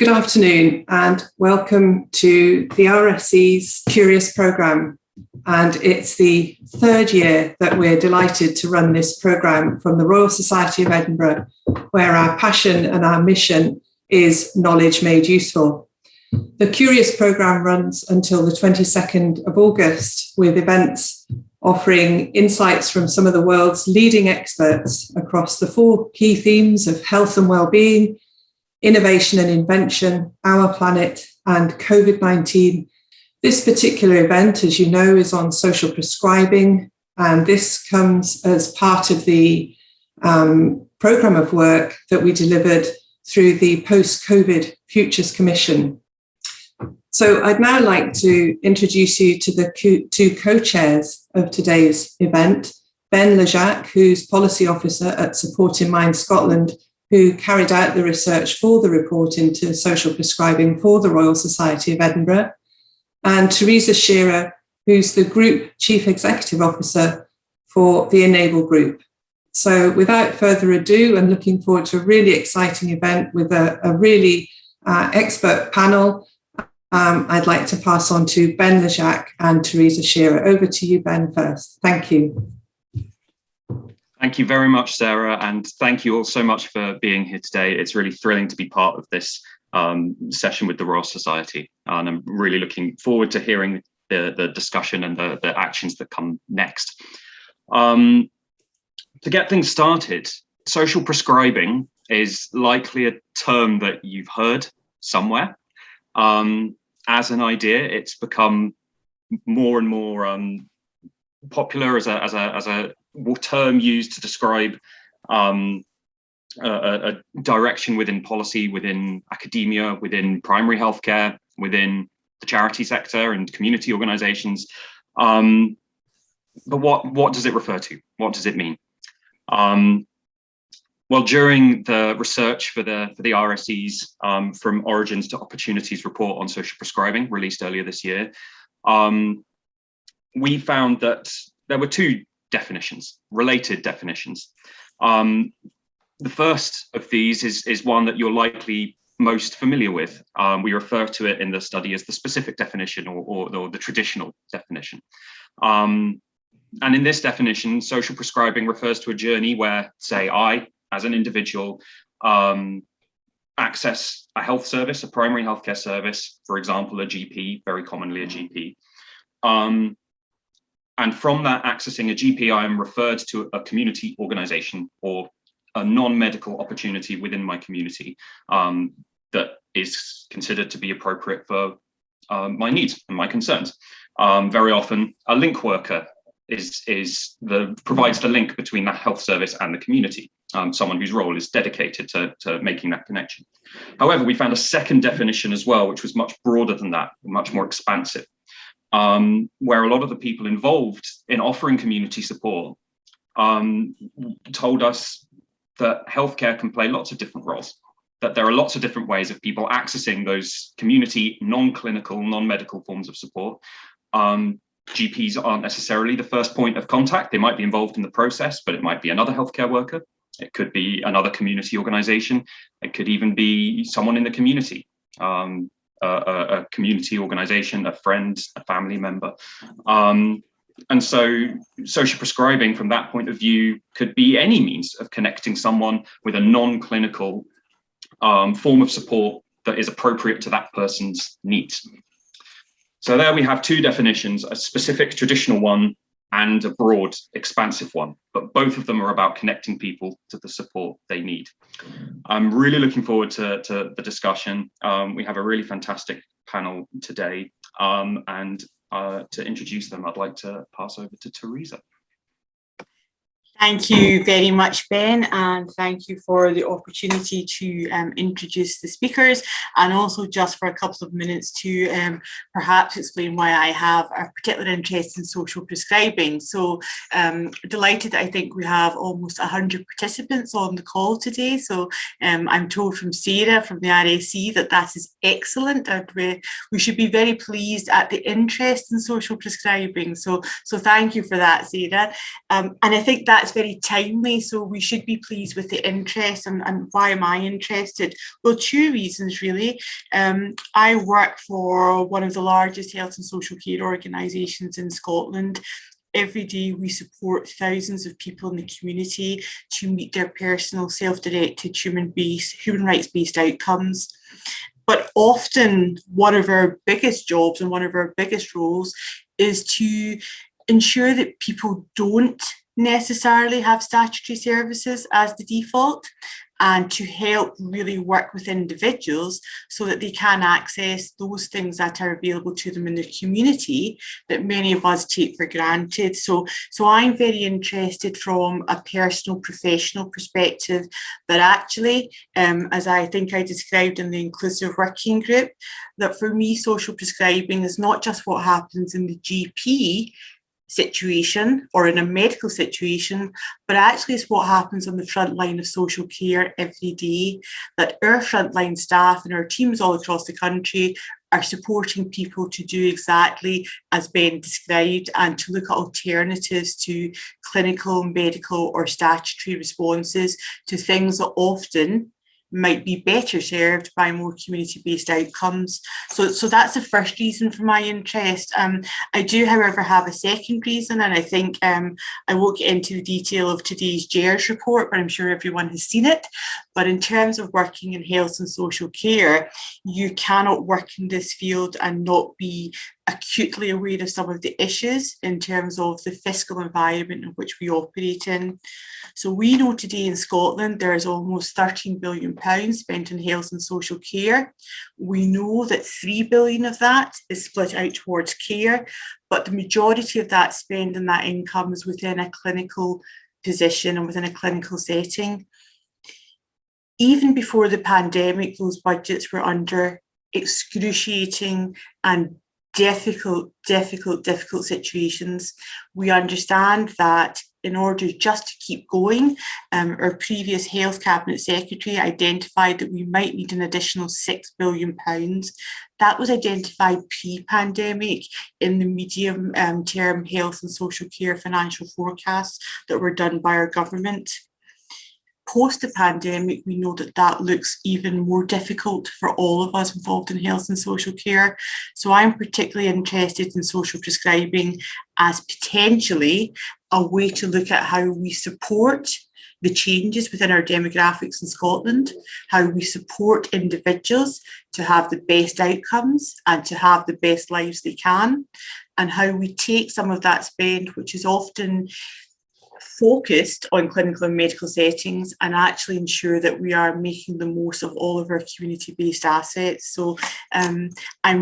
Good afternoon and welcome to the RSC's Curious programme. And it's the third year that we're delighted to run this programme from the Royal Society of Edinburgh, where our passion and our mission is knowledge made useful. The Curious programme runs until the 22nd of August with events offering insights from some of the world's leading experts across the four key themes of health and well-being, innovation and invention, our planet, and COVID-19. This particular event, as you know, is on social prescribing, and this comes as part of the programme of work that we delivered through the Post-COVID Futures Commission. So I'd now like to introduce you to the two co-chairs of today's event, Ben Lejac, who's Policy Officer at Support in Mind Scotland, who carried out the research for the report into social prescribing for the Royal Society of Edinburgh, and Theresa Shearer, who's the Group Chief Executive Officer for the Enable Group. So without further ado, and looking forward to a really exciting event with a really expert panel, I'd like to pass on to Ben Lejac and Theresa Shearer. Over to you, Ben, first. Thank you. Thank you very much, Sarah, and thank you all so much for being here today. It's really thrilling to be part of this session with the Royal Society, and I'm really looking forward to hearing the discussion and the actions that come next. To get things started, social prescribing is likely a term that you've heard somewhere. As an idea, it's become more and more popular as a term used to describe a direction within policy, within academia, within primary healthcare, within the charity sector and community organisations. But what does it refer to? What does it mean? Well, during the research for the RSC's From Origins to Opportunities report on social prescribing, released earlier this year, we found that there were two definitions, related definitions. The first of these is one that you're likely most familiar with. We refer to it in the study as the specific definition or the traditional definition. And in this definition, social prescribing refers to a journey where, say, I, as an individual, access a health service, a primary healthcare service, for example, a GP, very commonly a GP. And from that accessing a GP, I am referred to a community organisation or a non-medical opportunity within my community that is considered to be appropriate for my needs and my concerns. Very often, a link worker provides the link between that health service and the community, someone whose role is dedicated to making that connection. However, we found a second definition as well, which was much broader than that, much more expansive. Where a lot of the people involved in offering community support told us that healthcare can play lots of different roles, that there are lots of different ways of people accessing those community, non-clinical, non-medical forms of support. GPs aren't necessarily the first point of contact. They might be involved in the process, but it might be another healthcare worker. It could be another community organisation. It could even be someone in the community. A community organisation, a friend, a family member. And so social prescribing from that point of view could be any means of connecting someone with a non-clinical form of support that is appropriate to that person's needs. So there we have two definitions, a specific traditional one and a broad, expansive one, but both of them are about connecting people to the support they need. I'm really looking forward to the discussion. We have a really fantastic panel today, and to introduce them, I'd like to pass over to Theresa. Thank you very much, Ben, and thank you for the opportunity to introduce the speakers, and also just for a couple of minutes to perhaps explain why I have a particular interest in social prescribing. So delighted, I think we have almost 100 participants on the call today. So I'm told from Sarah from the RSC that is excellent, and we should be very pleased at the interest in social prescribing. So thank you for that, Sarah. And I think that's that's very timely, so we should be pleased with the interest. And why am I interested? Well, two reasons really. I work for one of the largest health and social care organisations in Scotland. Every day we support thousands of people in the community to meet their personal self-directed human rights-based outcomes. But often one of our biggest jobs and one of our biggest roles is to ensure that people don't necessarily have statutory services as the default, and to help really work with individuals so that they can access those things that are available to them in their community that many of us take for granted. So I'm very interested from a personal, professional perspective, but actually, as I think I described in the inclusive working group, that for me, social prescribing is not just what happens in the GP situation or in a medical situation, but actually it's what happens on the front line of social care every day, that our frontline staff and our teams all across the country are supporting people to do exactly as Ben described, and to look at alternatives to clinical, medical or statutory responses to things that often might be better served by more community-based outcomes. So that's the first reason for my interest. I do, however, have a second reason, and I think I won't get into the detail of today's Shearer's report, but I'm sure everyone has seen it. But in terms of working in health and social care, you cannot work in this field and not be acutely aware of some of the issues in terms of the fiscal environment in which we operate in. So we know today in Scotland there is almost £13 billion spent in health and social care. We know that £3 billion of that is split out towards care, but the majority of that spend and that income is within a clinical position and within a clinical setting. Even before the pandemic, those budgets were under excruciating and difficult situations. We understand that in order just to keep going, our previous Health Cabinet Secretary identified that we might need an additional £6 billion. That was identified pre-pandemic in the medium term health and social care financial forecasts that were done by our government. Post the pandemic, we know that that looks even more difficult for all of us involved in health and social care. So I'm particularly interested in social prescribing as potentially a way to look at how we support the changes within our demographics in Scotland, how we support individuals to have the best outcomes and to have the best lives they can, and how we take some of that spend, which is often focused on clinical and medical settings, and actually ensure that we are making the most of all of our community-based assets. So I'm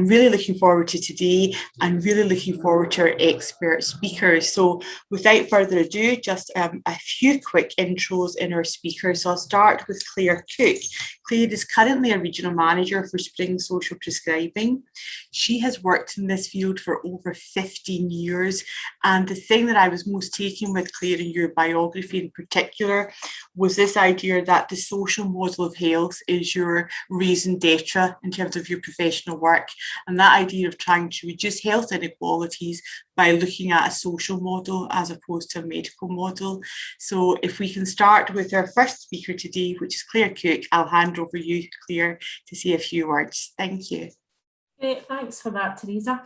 really looking forward to today and really looking forward to our expert speakers. So without further ado, just a few quick intros in our speakers. So I'll start with Clare Cook. Clare is currently a regional manager for Spring Social Prescribing. She has worked in this field for over 15 years. And the thing that I was most taken with, Clare, in your biography in particular, was this idea that the social model of health is your raison d'etre in terms of your professional work, and that idea of trying to reduce health inequalities by looking at a social model as opposed to a medical model. So if we can start with our first speaker today, which is Clare Cook, I'll hand over you, Clare, to say a few words. Thank you. Great, thanks for that, Theresa.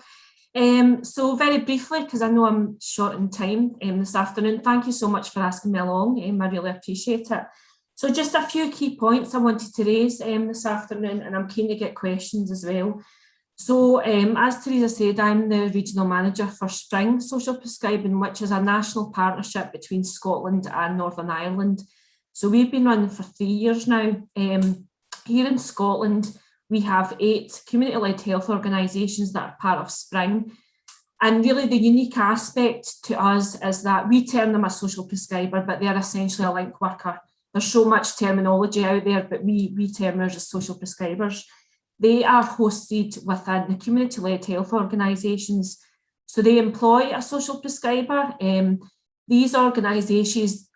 So very briefly, because I know I'm short in time this afternoon, thank you so much for asking me along. I really appreciate it. So just a few key points I wanted to raise this afternoon, and I'm keen to get questions as well. So as Theresa said, I'm the regional manager for Spring Social Prescribing, which is a national partnership between Scotland and Northern Ireland. So we've been running for 3 years now. Here in Scotland, we have 8 community-led health organisations that are part of Spring. And really the unique aspect to us is that we term them a social prescriber, but they're essentially a link worker. There's so much terminology out there, but we term ours as social prescribers. They are hosted within the community-led health organisations. So they employ a social prescriber. These organisations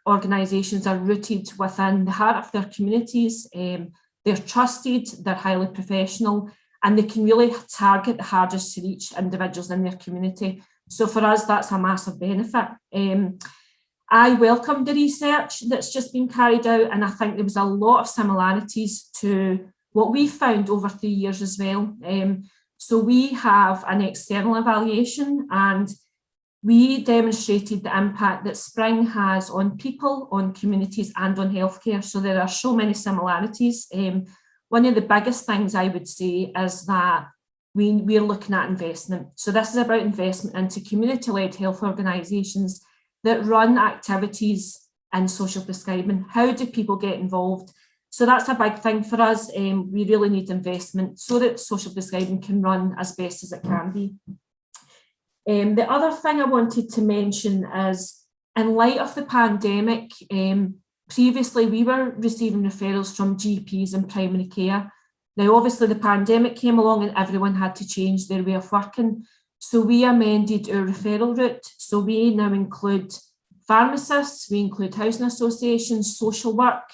are rooted within the heart of their communities. They're trusted, they're highly professional, and they can really target the hardest to reach individuals in their community. So for us, that's a massive benefit. I welcomed the research that's just been carried out, and I think there was a lot of similarities to what we found over 3 years as well. So we have an external evaluation, and we demonstrated the impact that spring has on people, on communities, and on healthcare. So there are so many similarities. One of the biggest things I would say is that we're looking at investment. So this is about investment into community-led health organisations that run activities in social prescribing. How do people get involved? So that's a big thing for us. We really need investment so that social prescribing can run as best as it can be. The other thing I wanted to mention is, in light of the pandemic, previously we were receiving referrals from GPs in primary care. Now, obviously the pandemic came along and everyone had to change their way of working. So we amended our referral route. So we now include pharmacists, we include housing associations, social work,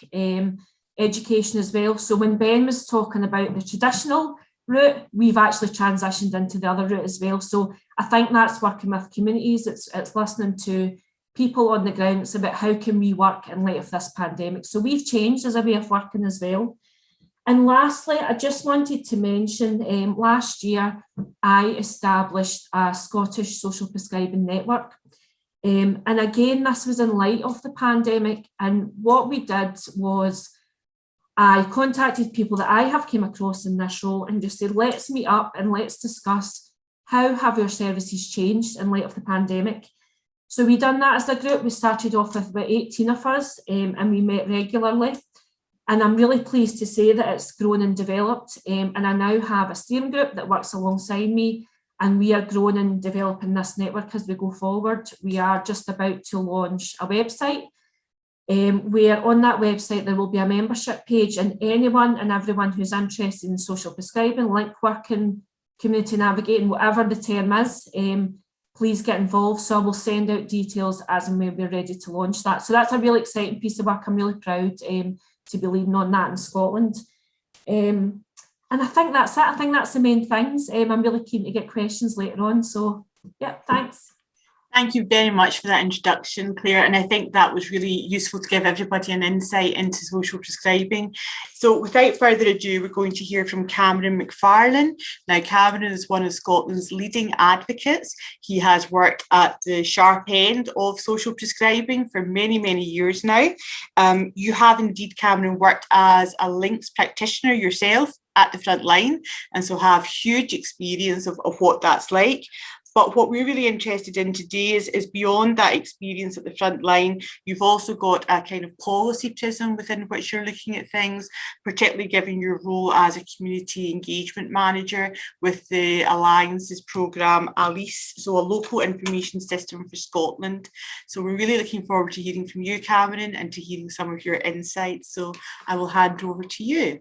education as well. So when Ben was talking about the traditional route, we've actually transitioned into the other route as well. So I think that's working with communities, it's listening to people on the ground, it's about how can we work in light of this pandemic. So we've changed as a way of working as well. And lastly, I just wanted to mention, last year I established a Scottish social prescribing network. And again, this was in light of the pandemic. And what we did was I contacted people that I have came across in this role and just said, let's meet up and let's discuss how have our services changed in light of the pandemic. So we done that as a group. We started off with about 18 of us and we met regularly. And I'm really pleased to say that it's grown and developed. And I now have a steering group that works alongside me, and we are growing and developing this network as we go forward. We are just about to launch a website. Where on that website there will be a membership page, and anyone and everyone who's interested in social prescribing, link working, community navigating, whatever the term is, please get involved. So I will send out details as and when we're ready to launch that. So that's a really exciting piece of work. I'm really proud to be leading on that in Scotland. And I think that's it. I think that's the main things. I'm really keen to get questions later on. So yeah, thanks. Thank you very much for that introduction, Clare, and I think that was really useful to give everybody an insight into social prescribing. So without further ado, we're going to hear from Cameron Mcfarlane. Now, Cameron is one of Scotland's leading advocates. He has worked at the sharp end of social prescribing for many, many years now. You have indeed, Cameron, worked as a links practitioner yourself at the front line, and so have huge experience of what that's like. But what we're really interested in today is beyond that experience at the front line, you've also got a kind of policy prism within which you're looking at things, particularly given your role as a community engagement manager with the Alliances programme ALICE, so a local information system for Scotland. So we're really looking forward to hearing from you, Cameron, and to hearing some of your insights. So I will hand over to you.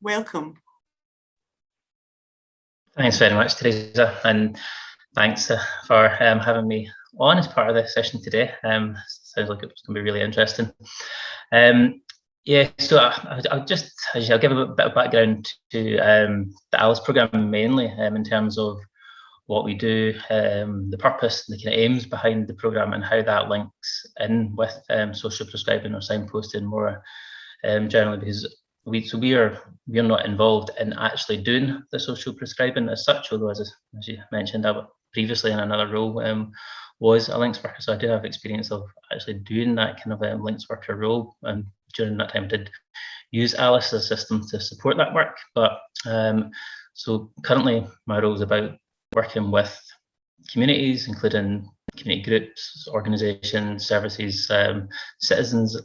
Welcome. Thanks very much, Theresa, and thanks for having me on as part of this session today. Sounds like it's going to be really interesting. Yeah, so I'll give a bit of background to the ALICE programme mainly in terms of what we do, the purpose, the kind of aims behind the programme, and how that links in with social prescribing or signposting more generally, because we're not involved in actually doing the social prescribing as such, although as you mentioned, I previously in another role was a links worker, so I do have experience of actually doing that kind of links worker role, and during that time did use ALICE as a system to support that work. But so currently my role is about working with communities, including community groups, organisations, services, citizens,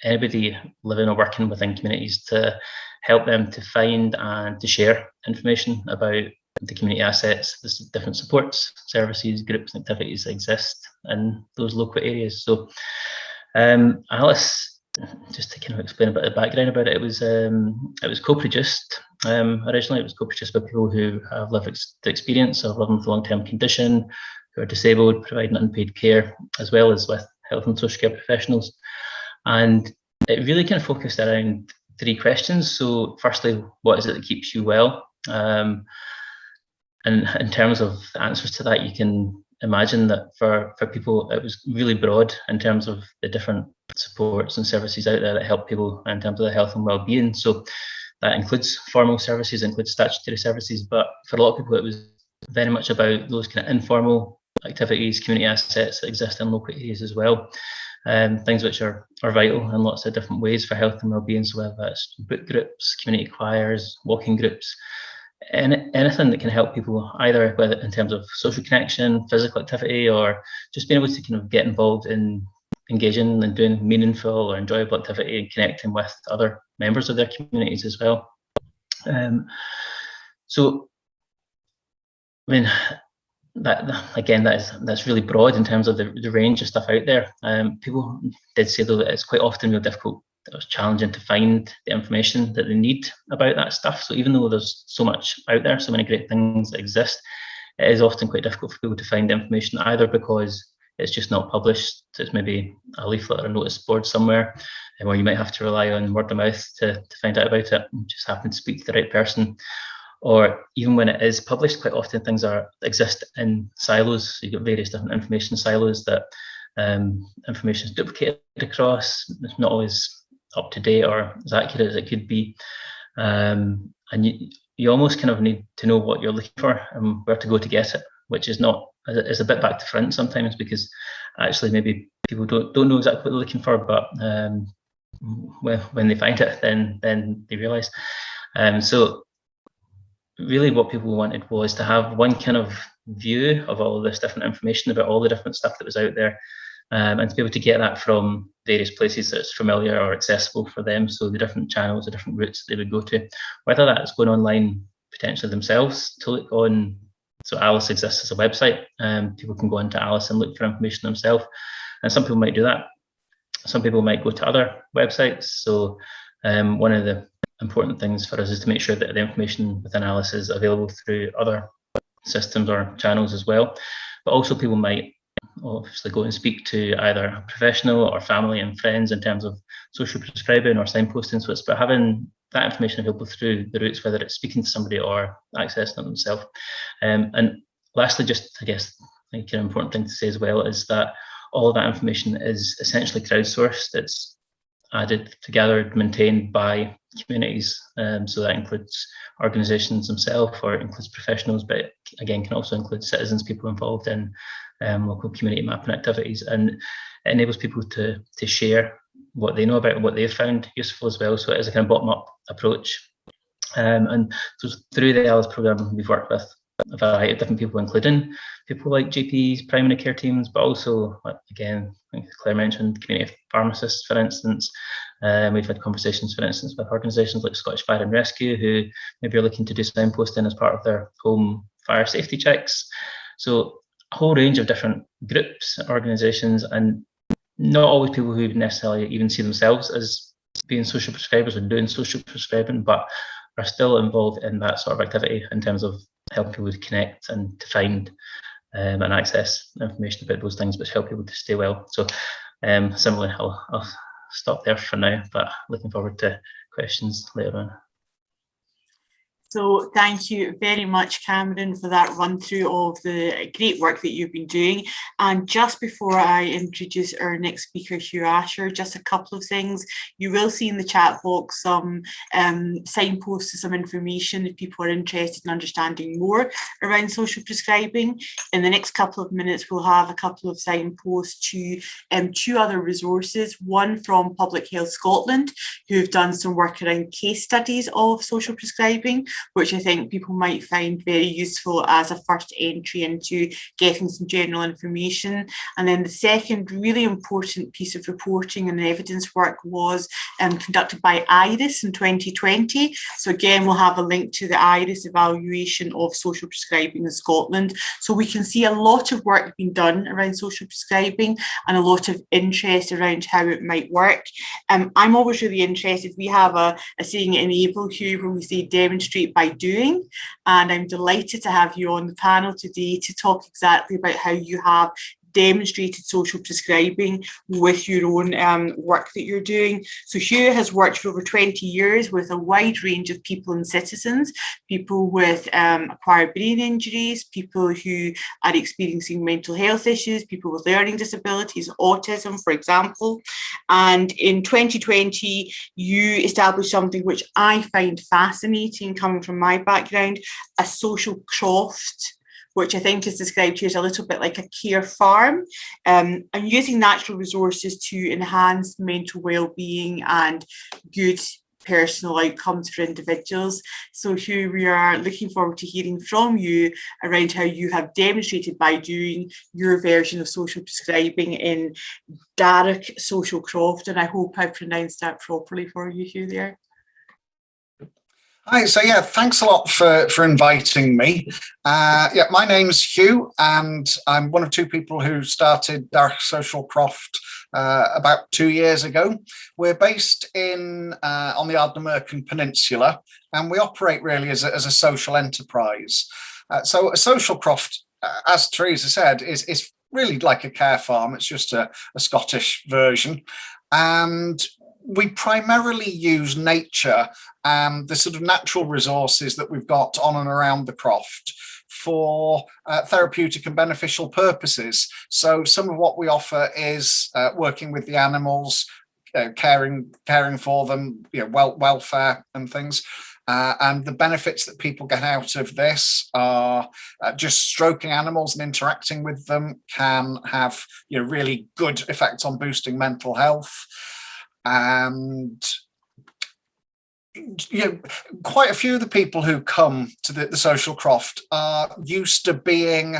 anybody living or working within communities, to help them to find and to share information about the community assets, the different supports, services, groups and activities that exist in those local areas. So ALICE, just to kind of explain a bit of background about it, it was co-produced. Originally it was co-produced by people who have lived the experience of living with a long-term condition, who are disabled, providing unpaid care, as well as with health and social care professionals. And it really kind of focused around three questions. So firstly, what is it that keeps you well? And in terms of the answers to that, you can imagine that for people it was really broad in terms of the different supports and services out there that help people in terms of their health and well-being. So that includes formal services, includes statutory services, but for a lot of people it was very much about those kind of informal activities, community assets that exist in local areas as well. Things which are vital in lots of different ways for health and well-being. So whether that's book groups, community choirs, walking groups, and anything that can help people either whether in terms of social connection, physical activity, or just being able to kind of get involved in engaging and doing meaningful or enjoyable activity and connecting with other members of their communities as well. So, I mean, that's really broad in terms of the range of stuff out there. People did say though that it's quite often real difficult, it was challenging to find the information that they need about that stuff. So even though there's so much out there, so many great things that exist, it is often quite difficult for people to find the information, either because it's just not published, it's maybe a leaflet or a notice board somewhere, and where you might have to rely on word of mouth to find out about it and just happen to speak to the right person. Or even when it is published, quite often things exist in silos. So you've got various different information silos that information is duplicated across. It's not always up to date or as accurate as it could be. And you almost kind of need to know what you're looking for and where to go to get it, which is a bit back to front sometimes, because actually maybe people don't know exactly what they're looking for, but when they find it, then they realise. So really what people wanted was to have one kind of view of all this different information about all the different stuff that was out there, and to be able to get that from various places that's familiar or accessible for them. So the different channels, the different routes they would go to, whether that's going online potentially themselves to look on. So Alice exists as a website, people can go into Alice and look for information themselves, and some people might do that. Some people might go to other websites. So one of the important things for us is to make sure that the information within Alice is available through other systems or channels as well. But also people might obviously go and speak to either a professional or family and friends in terms of social prescribing or signposting. So it's about having that information available through the routes, whether it's speaking to somebody or accessing it themselves. And lastly, just I guess I think an important thing to say as well is that all of that information is essentially crowdsourced. It's added, gathered, maintained by communities. So that includes organisations themselves, or it includes professionals, but again can also include citizens, people involved in local community mapping activities, and it enables people to share what they know about, what they've found useful as well. So it is a kind of bottom-up approach. And so through the Alice programme, we've worked with a variety of different people, including people like GPs, primary care teams, but also, again, I think Claire mentioned, community pharmacists, for instance. We've had conversations, for instance, with organisations like Scottish Fire and Rescue, who maybe are looking to do signposting as part of their home fire safety checks. So a whole range of different groups, organisations, and not always people who necessarily even see themselves as being social prescribers or doing social prescribing, but are still involved in that sort of activity in terms of helping people to connect and to find and access information about those things which help people to stay well. So similarly, I'll stop there for now, but looking forward to questions later on. So thank you very much, Cameron, for that run through of the great work that you've been doing. And just before I introduce our next speaker, Hugh Asher, just a couple of things. You will see in the chat box some signposts to some information if people are interested in understanding more around social prescribing. In the next couple of minutes, we'll have a couple of signposts to two other resources, one from Public Health Scotland, who've done some work around case studies of social prescribing, which I think people might find very useful as a first entry into getting some general information. And then the second really important piece of reporting and evidence work was conducted by IRIS in 2020. So again, we'll have a link to the IRIS evaluation of social prescribing in Scotland. So we can see a lot of work being done around social prescribing and a lot of interest around how it might work. I'm always really interested. We have a saying in Able, Hugh, where we say demonstrate by doing, and I'm delighted to have you on the panel today to talk exactly about how you have demonstrated social prescribing with your own work that you're doing. So Shearer has worked for over 20 years with a wide range of people and citizens, people with acquired brain injuries, people who are experiencing mental health issues, people with learning disabilities, autism, for example. And in 2020, you established something which I find fascinating coming from my background, a social croft, which I think is described here as a little bit like a care farm, and using natural resources to enhance mental well-being and good personal outcomes for individuals. So Hugh, we are looking forward to hearing from you around how you have demonstrated by doing your version of social prescribing in Darach Social Croft, and I hope I pronounced that properly for you, Hugh, there. Hi, so yeah, thanks a lot for inviting me. Yeah, my name's Hugh, and I'm one of two people who started Darach Social Croft about 2 years ago. We're based in on the Ardnamurchan Peninsula, and we operate really as a social enterprise. So a social croft, as Theresa said, is really like a care farm. It's just a Scottish version, and we primarily use nature and the sort of natural resources that we've got on and around the croft for therapeutic and beneficial purposes. So some of what we offer is working with the animals, caring for them, welfare and things. And the benefits that people get out of this are just stroking animals and interacting with them can have really good effects on boosting mental health. And quite a few of the people who come to the social croft are used to being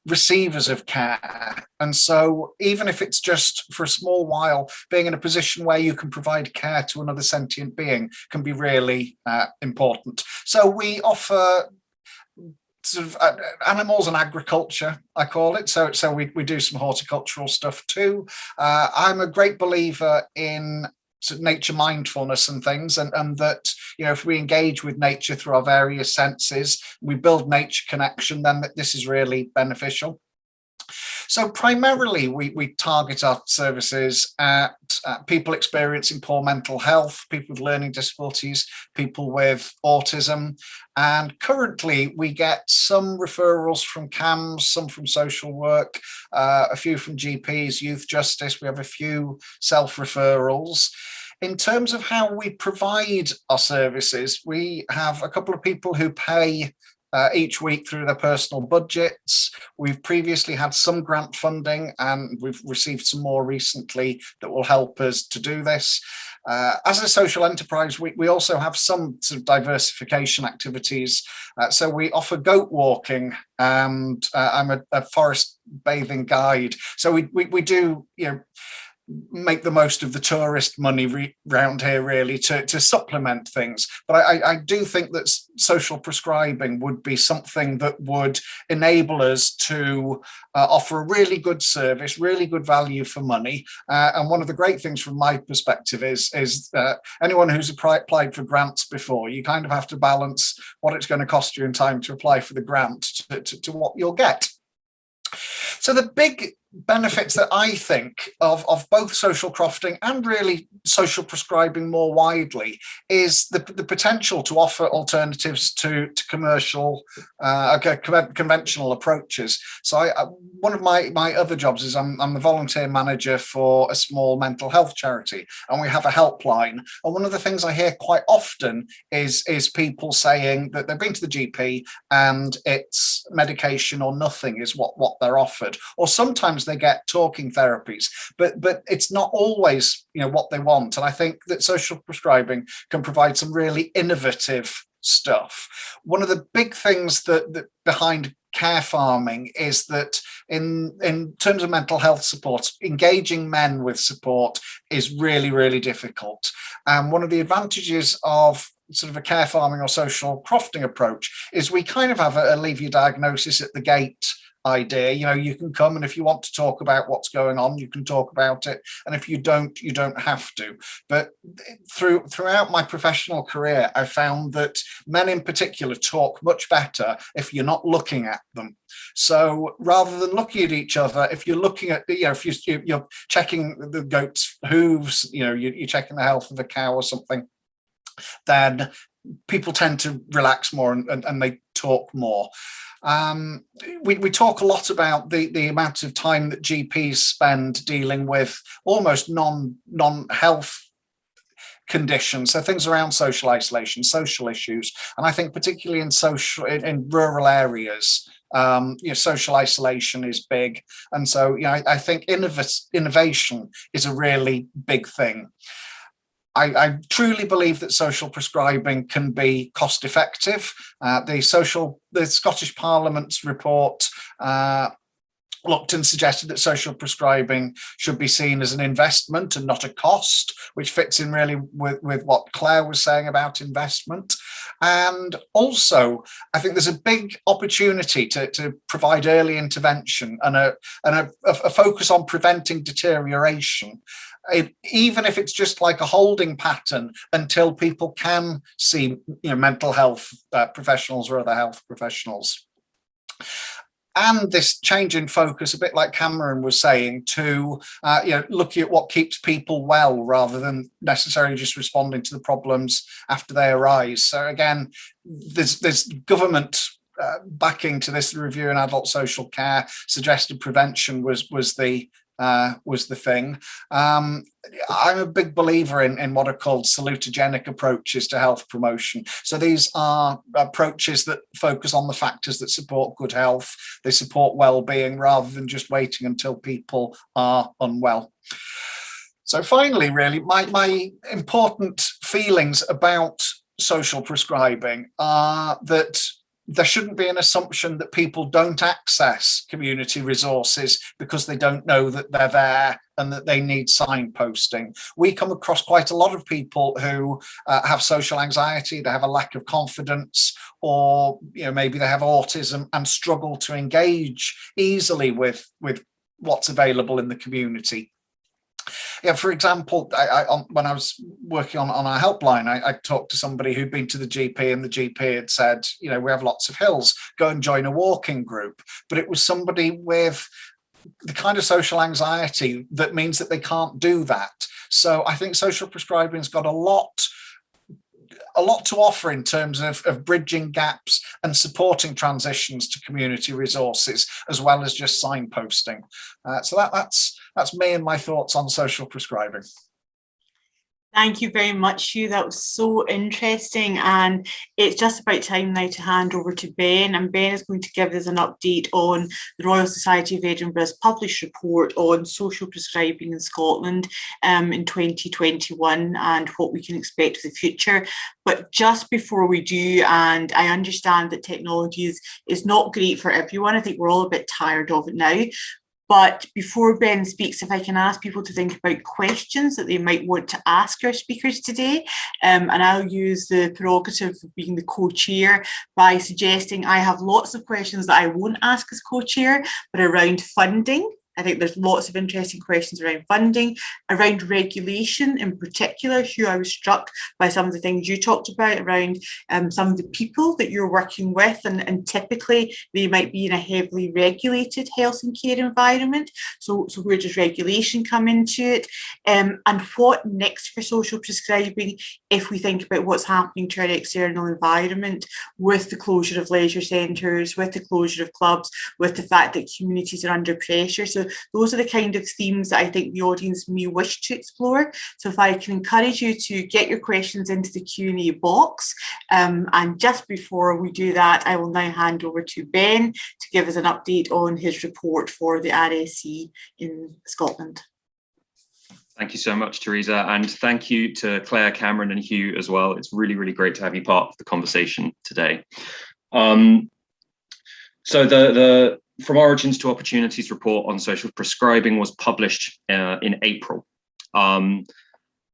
receivers of care, and so even if it's just for a small while, being in a position where you can provide care to another sentient being can be really important. So we offer sort of animals and agriculture, I call it. So we do some horticultural stuff too. I'm a great believer in sort of nature mindfulness and things, and that if we engage with nature through our various senses, we build nature connection, then this is really beneficial. So primarily we target our services at people experiencing poor mental health, people with learning disabilities, people with autism. And currently we get some referrals from CAMS, some from social work, a few from GPs, youth justice. We have a few self-referrals. In terms of how we provide our services, we have a couple of people who pay each week through their personal budgets. We've previously had some grant funding, and we've received some more recently that will help us to do this. As a social enterprise, we also have some sort of diversification activities. So we offer goat walking, and I'm a forest bathing guide. So we do, make the most of the tourist money round here, really, to supplement things. But I do think that social prescribing would be something that would enable us to offer a really good service, really good value for money. And one of the great things from my perspective is anyone who's applied for grants before, you kind of have to balance what it's going to cost you in time to apply for the grant to what you'll get. So the big benefits that I think of both social crofting and really social prescribing more widely is the potential to offer alternatives to commercial, conventional approaches. So one of my other jobs is I'm the volunteer manager for a small mental health charity, and we have a helpline. And one of the things I hear quite often is people saying that they've been to the GP and it's medication or nothing is what they're offered, or sometimes they get talking therapies, but it's not always what they want. And I think that social prescribing can provide some really innovative stuff. One of the big things that behind care farming is that in terms of mental health support, engaging men with support is really, really difficult. And one of the advantages of sort of a care farming or social crofting approach is we kind of have a leave your diagnosis at the gate idea. You can come, and if you want to talk about what's going on, you can talk about it, and if you don't have to. But throughout my professional career, I found that men in particular talk much better if you're not looking at them. So rather than looking at each other, if you're looking at, if you're checking the goat's hooves, you're checking the health of a cow or something, then people tend to relax more and they talk more. We talk a lot about the amount of time that GPs spend dealing with almost non-health conditions, so things around social isolation, social issues, and I think particularly in rural areas, social isolation is big, and so I think innovation is a really big thing. I truly believe that social prescribing can be cost effective. The Scottish Parliament's report looked and suggested that social prescribing should be seen as an investment and not a cost, which fits in really with what Clare was saying about investment. And also, I think there's a big opportunity to provide early intervention and a focus on preventing deterioration. Even if it's just like a holding pattern until people can see mental health professionals or other health professionals. And this change in focus, a bit like Cameron was saying, to looking at what keeps people well rather than necessarily just responding to the problems after they arise. So again, there's government backing to this. The Review in Adult Social Care suggested prevention was the thing. I'm a big believer in what are called salutogenic approaches to health promotion. So these are approaches that focus on the factors that support good health. They support well-being rather than just waiting until people are unwell. So finally, really, my important feelings about social prescribing are that there shouldn't be an assumption that people don't access community resources because they don't know that they're there and that they need signposting. We come across quite a lot of people who have social anxiety, they have a lack of confidence, or maybe they have autism and struggle to engage easily with what's available in the community. For example, when I was working on our helpline, I talked to somebody who'd been to the GP, and the GP had said, we have lots of hills, go and join a walking group. But it was somebody with the kind of social anxiety that means that they can't do that. So I think social prescribing's got a lot to offer in terms of bridging gaps and supporting transitions to community resources, as well as just signposting. So that's me and my thoughts on social prescribing. Thank you very much, Hugh. That was so interesting. And it's just about time now to hand over to Ben. And Ben is going to give us an update on the Royal Society of Edinburgh's published report on social prescribing in Scotland in 2021 and what we can expect for the future. But just before we do, and I understand that technology is not great for everyone. I think we're all a bit tired of it now. But before Ben speaks, if I can ask people to think about questions that they might want to ask our speakers today, and I'll use the prerogative of being the co-chair by suggesting I have lots of questions that I won't ask as co-chair, but around funding. I think there's lots of interesting questions around funding, around regulation in particular. Hugh, I was struck by some of the things you talked about around some of the people that you're working with, and typically they might be in a heavily regulated health and care environment. So where does regulation come into it? And what next for social prescribing if we think about what's happening to our external environment with the closure of leisure centres, with the closure of clubs, with the fact that communities are under pressure. So those are the kind of themes that I think the audience may wish to explore. So if I can encourage you to get your questions into the Q&A box. And just before we do that, I will now hand over to Ben to give us an update on his report for the RSE in Scotland. Thank you so much, Theresa, and thank you to Clare, Cameron and Hugh as well. It's really, really great to have you part of the conversation today. So the From Origins to Opportunities report on social prescribing was published in April, and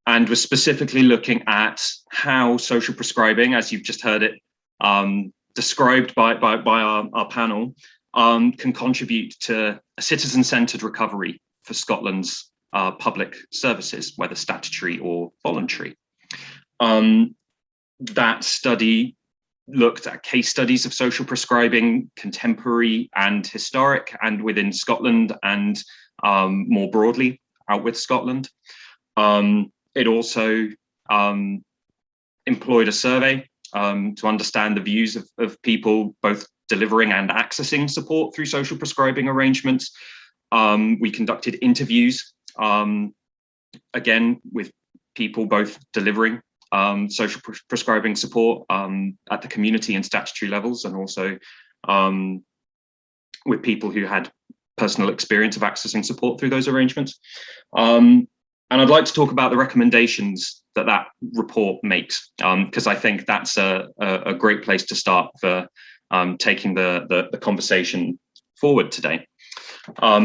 was specifically looking at how social prescribing, as you've just heard it described by our panel, can contribute to a citizen-centred recovery for Scotland's public services, whether statutory or voluntary. That study looked at case studies of social prescribing, contemporary and historic, and within Scotland and more broadly out with Scotland. It also employed a survey to understand the views of people both delivering and accessing support through social prescribing arrangements. We conducted interviews, again, with people both delivering social prescribing support at the community and statutory levels, and also with people who had personal experience of accessing support through those arrangements. And I'd like to talk about the recommendations that report makes, because I think that's a great place to start for taking the conversation forward today.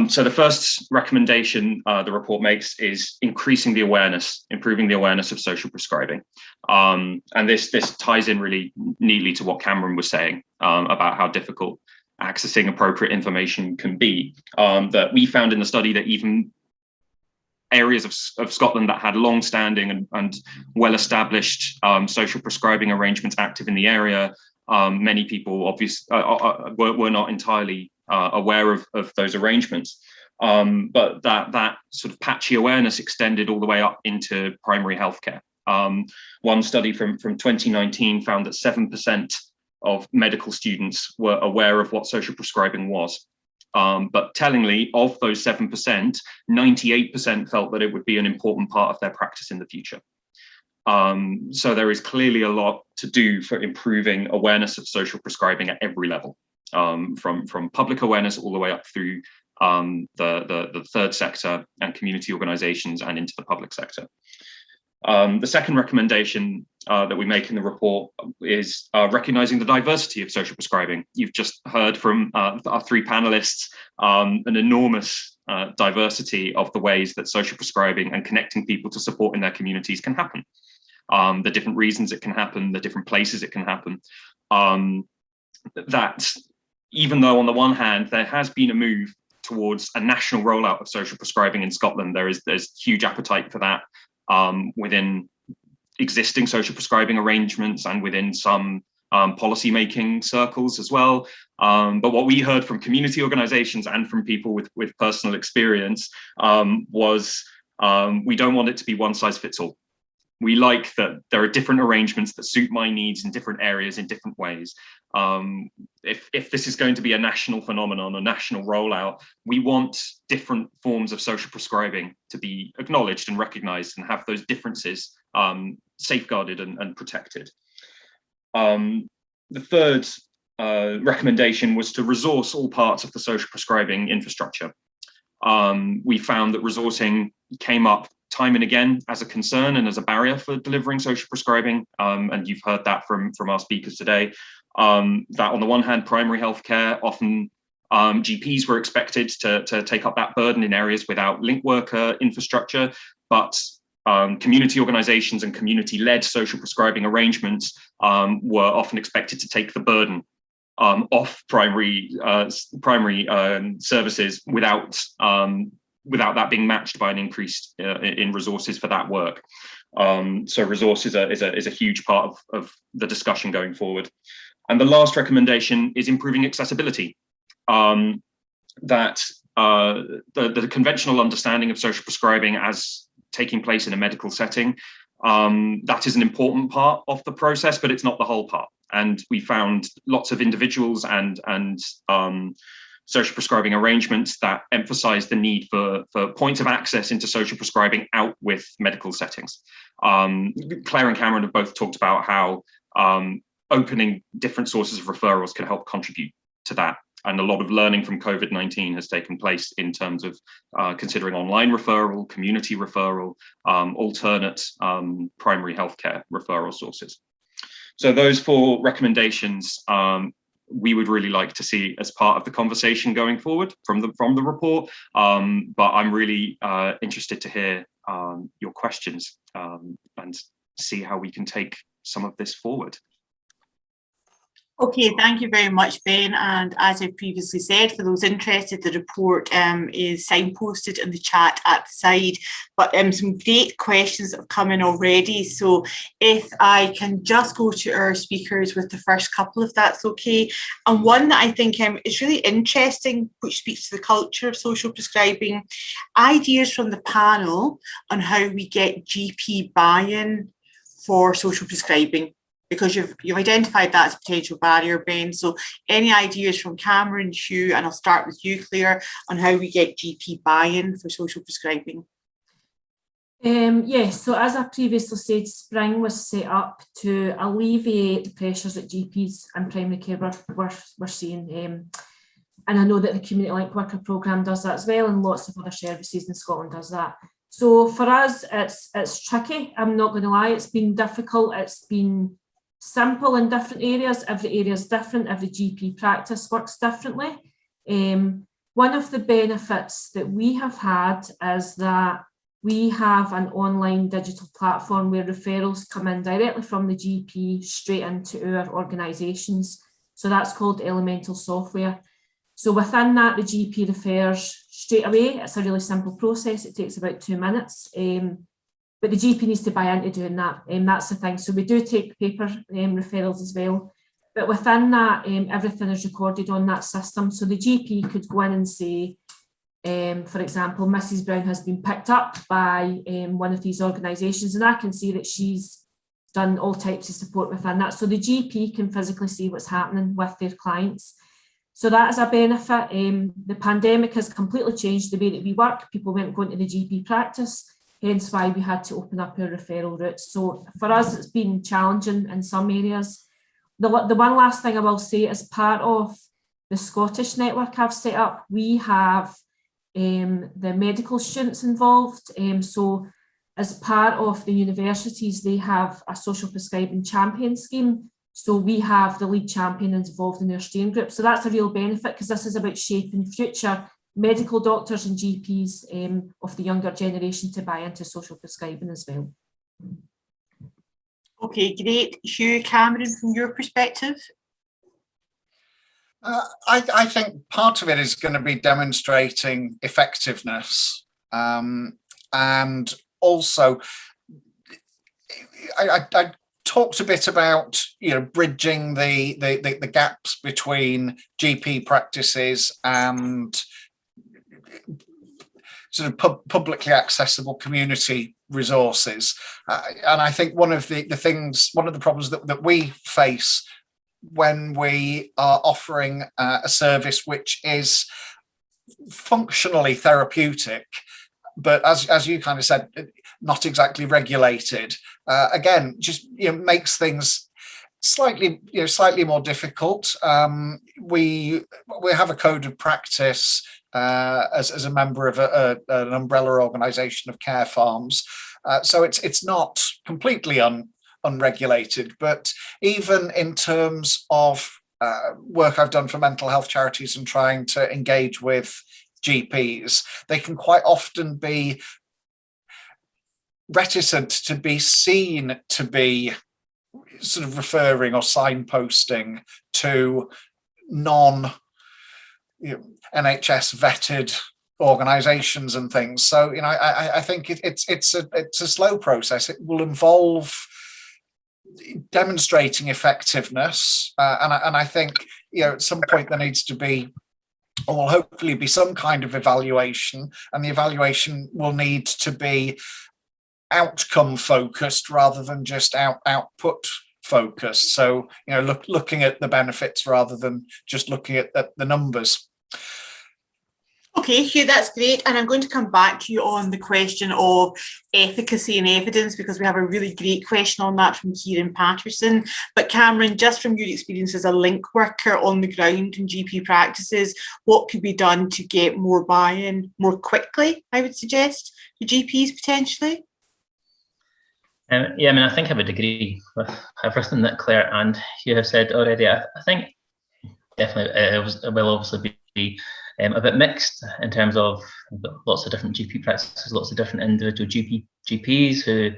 So the first recommendation the report makes is increasing the awareness, improving the awareness of social prescribing. And this ties in really neatly to what Cameron was saying about how difficult accessing appropriate information can be. That we found in the study that even areas of Scotland that had long-standing and well-established social prescribing arrangements active in the area, many people obviously were not entirely aware of those arrangements. But that sort of patchy awareness extended all the way up into primary healthcare. One study from 2019 found that 7% of medical students were aware of what social prescribing was. But tellingly, of those 7%, 98% felt that it would be an important part of their practice in the future. So there is clearly a lot to do for improving awareness of social prescribing at every level, from public awareness all the way up through the third sector and community organisations and into the public sector. The second recommendation that we make in the report is recognising the diversity of social prescribing. You've just heard from our three panellists an enormous diversity of the ways that social prescribing and connecting people to support in their communities can happen. The different reasons it can happen, the different places it can happen. That even though on the one hand there has been a move towards a national rollout of social prescribing in Scotland, there's huge appetite for that within existing social prescribing arrangements and within some policy-making circles as well. But what we heard from community organisations and from people with personal experience was we don't want it to be one size fits all. We like that there are different arrangements that suit my needs in different areas in different ways. If this is going to be a national phenomenon, a national rollout, we want different forms of social prescribing to be acknowledged and recognised and have those differences safeguarded and protected. The third recommendation was to resource all parts of the social prescribing infrastructure. We found that resourcing came up time and again as a concern and as a barrier for delivering social prescribing, and you've heard that from our speakers today. That on the one hand, primary healthcare, often GPs were expected to take up that burden in areas without link worker infrastructure, but community organisations and community-led social prescribing arrangements were often expected to take the burden off primary services without that being matched by an increase in resources for that work. So resources is a huge part of the discussion going forward. And the last recommendation is improving accessibility. That the conventional understanding of social prescribing as taking place in a medical setting, that is an important part of the process, but it's not the whole part. And we found lots of individuals and social prescribing arrangements that emphasize the need for points of access into social prescribing out with medical settings. Clare and Cameron have both talked about how opening different sources of referrals can help contribute to that. And a lot of learning from COVID-19 has taken place in terms of considering online referral, community referral, alternate primary healthcare referral sources. So those four recommendations we would really like to see as part of the conversation going forward from the report. But I'm really interested to hear your questions and see how we can take some of this forward. Okay, thank you very much, Ben. And as I previously said, for those interested, the report is signposted in the chat at the side. But some great questions have come in already. So if I can just go to our speakers with the first couple, if that's okay. And one that I think is really interesting, which speaks to the culture of social prescribing, ideas from the panel on how we get GP buy-in for social prescribing. Because you've identified that as a potential barrier, Ben. So any ideas from Cameron, Hugh, and I'll start with you, Clare, on how we get GP buy-in for social prescribing? Yes, so as I previously said, Spring was set up to alleviate the pressures that GPs and primary care were seeing. And I know that the Community Link Worker Programme does that as well, and lots of other services in Scotland does that. So for us, it's tricky. I'm not going to lie, it's been difficult. It's been simple in different areas. Every area is different. Every GP practice works differently. One of the benefits that we have had is that we have an online digital platform where referrals come in directly from the GP straight into our organisations. So that's called Elemental Software. So within that, the GP refers straight away. It's a really simple process. It takes about 2 minutes. But the GP needs to buy into doing that. That's the thing. So we do take paper referrals as well. But within that, everything is recorded on that system. So the GP could go in and say, for example, Mrs. Brown has been picked up by one of these organisations, and I can see that she's done all types of support within that. So the GP can physically see what's happening with their clients. So that is a benefit. The pandemic has completely changed the way that we work. People weren't going to the GP practice, hence why we had to open up our referral routes. So for us, it's been challenging in some areas. The one last thing I will say, as part of the Scottish network I've set up, we have the medical students involved. So as part of the universities, they have a social prescribing champion scheme. So we have the lead champion involved in their steering group. So that's a real benefit, because this is about shaping future medical doctors and GPs of the younger generation to buy into social prescribing as well. Okay, great. Hugh, Cameron, from your perspective? I think part of it is going to be demonstrating effectiveness, and also I talked a bit about bridging the gaps between GP practices and sort of publicly accessible community resources, and I think one of the problems that we face when we are offering a service which is functionally therapeutic, but as you kind of said, not exactly regulated, again, just makes things slightly more difficult. We have a code of practice as a member of an umbrella organisation of care farms, so it's not completely unregulated, but even in terms of work I've done for mental health charities and trying to engage with GPs, they can quite often be reticent to be seen to be sort of referring or signposting to non-NHS vetted organisations and things. So I think it's a slow process. It will involve demonstrating effectiveness, and I think at some point there needs to be, or will hopefully be, some kind of evaluation, and the evaluation will need to be outcome focused rather than just output focused. So looking at the benefits rather than just looking at the numbers. Okay, Hugh, that's great. And I'm going to come back to you on the question of efficacy and evidence, because we have a really great question on that from Kieran Patterson. But Cameron, just from your experience as a link worker on the ground in GP practices, what could be done to get more buy-in more quickly, I would suggest, to GPs potentially? I think I would agree with everything that Clare and Hugh have said already. I think definitely it will obviously be a bit mixed in terms of lots of different GP practices, lots of different individual GPs who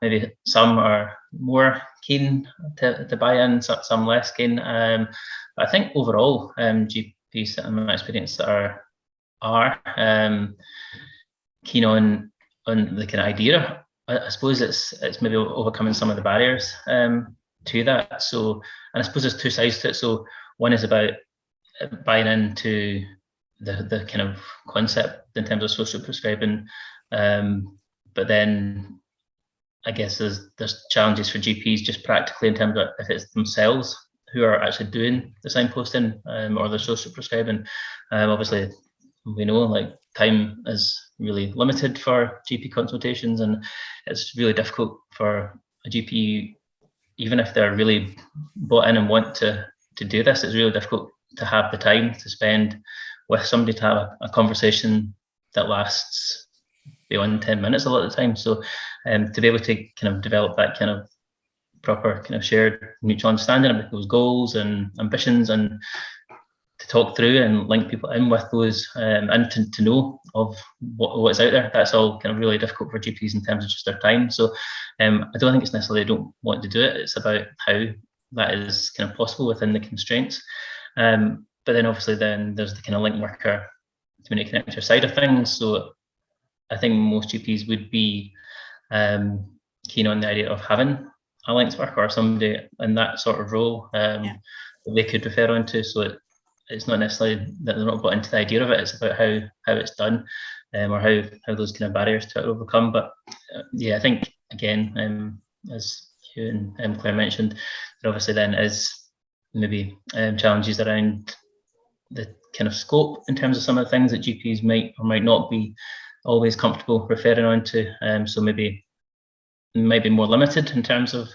maybe some are more keen to buy in, some less keen. But I think overall, GPs, in my experience, that are keen on the kind of idea. I suppose it's maybe overcoming some of the barriers to that. So, and I suppose there's two sides to it. So one is about buying into the kind of concept in terms of social prescribing, but then I guess there's challenges for GPs just practically in terms of if it's themselves who are actually doing the signposting or the social prescribing. Obviously, we know like time is really limited for GP consultations, and it's really difficult for a GP, even if they're really bought in and want to do this, it's really difficult to have the time to spend with somebody to have a conversation that lasts beyond 10 minutes a lot of the time. So to be able to kind of develop that kind of proper kind of shared mutual understanding of people's goals and ambitions, and to talk through and link people in with those, and to know of what's out there, that's all kind of really difficult for GPs in terms of just their time. So I don't think it's necessarily they don't want to do it, it's about how that is kind of possible within the constraints. But then obviously then there's the kind of link worker community connector side of things. So I think most GPs would be keen on the idea of having a links worker or somebody in that sort of role that they could refer on to. So it's not necessarily that they're not bought into the idea of it, it's about how it's done, or how those kind of barriers to it overcome. But yeah, I think again, as you and Claire mentioned, there obviously then is maybe challenges around the kind of scope in terms of some of the things that GPs might or might not be always comfortable referring on to. So maybe might be more limited in terms of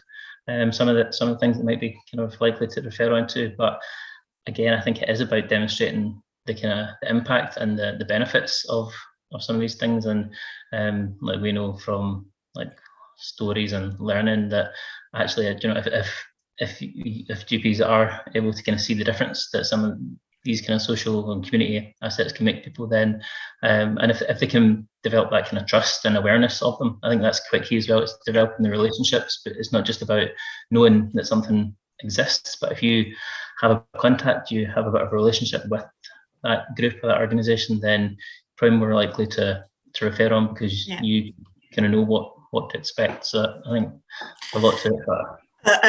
some of the things that might be kind of likely to refer on to. But again, I think it is about demonstrating the kind of the impact and the benefits of some of these things. And like we know from like stories and learning that actually, you know, if GPs are able to kind of see the difference that some of these kind of social and community assets can make people, then and if they can develop that kind of trust and awareness of them, I think that's quite key as well. It's developing the relationships, but it's not just about knowing that something exists, but if you have a contact, you have a bit of a relationship with that group or that organisation, then probably more likely to refer on, because you kind of know what to expect. So I think a lot to it.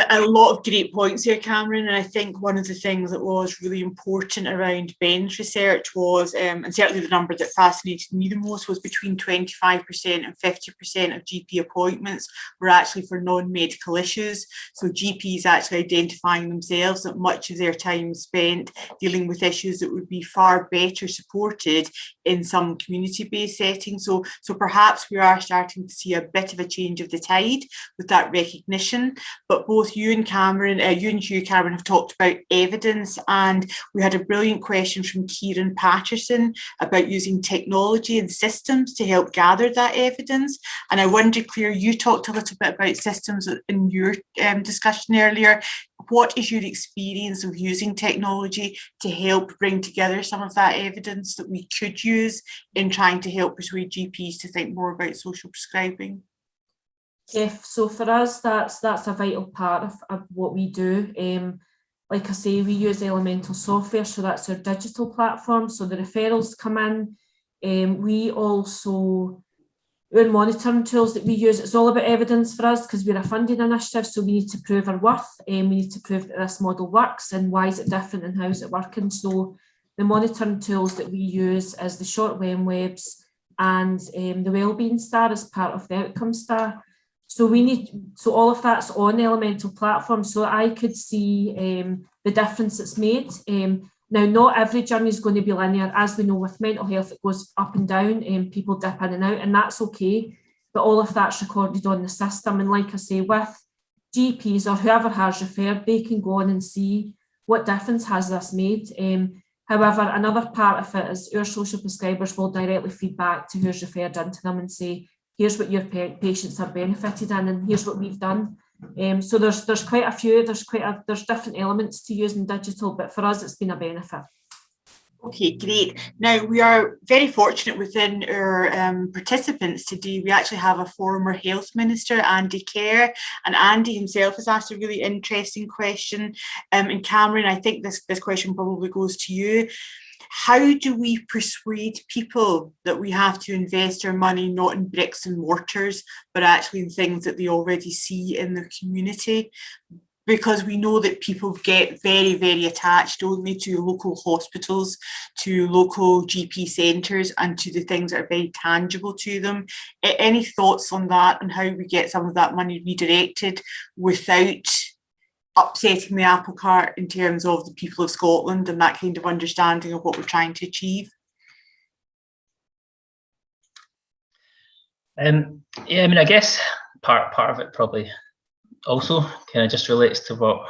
A lot of great points here, Cameron, and I think one of the things that was really important around Ben's research was, and certainly the number that fascinated me the most, was between 25% and 50% of GP appointments were actually for non-medical issues. So GPs actually identifying themselves that much of their time spent dealing with issues that would be far better supported in some community-based settings. So perhaps we are starting to see a bit of a change of the tide with that recognition. But both you and Cameron have talked about evidence, and we had a brilliant question from Kieran Patterson about using technology and systems to help gather that evidence. And I wonder, Clare, you talked a little bit about systems in your discussion earlier. What is your experience of using technology to help bring together some of that evidence that we could use in trying to help persuade GPs to think more about social prescribing? So for us, that's a vital part of what we do. Like I say, we use Elemental software, so that's our digital platform. So the referrals come in. We also, our monitoring tools that we use, it's all about evidence for us because we're a funding initiative, so we need to prove our worth, and we need to prove that this model works and why is it different and how is it working. So the monitoring tools that we use is the short webs and the wellbeing star as part of the outcome star. So all of that's on the Elemental platform, so I could see the difference it's made. Now, not every journey is going to be linear. As we know, with mental health, it goes up and down, and people dip in and out, and that's okay. But all of that's recorded on the system. And like I say, with GPs or whoever has referred, they can go on and see what difference has this made. However, another part of it is our social prescribers will directly feed back to who's referred into them and say, here's what your patients are benefited in, and here's what we've done. So there's quite a few, there's different elements to using digital, but for us it's been a benefit. Okay, great. Now, we are very fortunate within our participants today. We actually have a former health minister, Andy Clare, and Andy himself has asked a really interesting question. And Cameron, I think this question probably goes to you. How do we persuade people that we have to invest our money not in bricks and mortars, but actually in things that they already see in their community? Because we know that people get very, very attached, don't they, to local hospitals, to local GP centres, and to the things that are very tangible to them. Any thoughts on that, and how we get some of that money redirected without upsetting the apple cart in terms of the people of Scotland and that kind of understanding of what we're trying to achieve? Yeah, I mean, I guess part of it probably also kind of just relates to what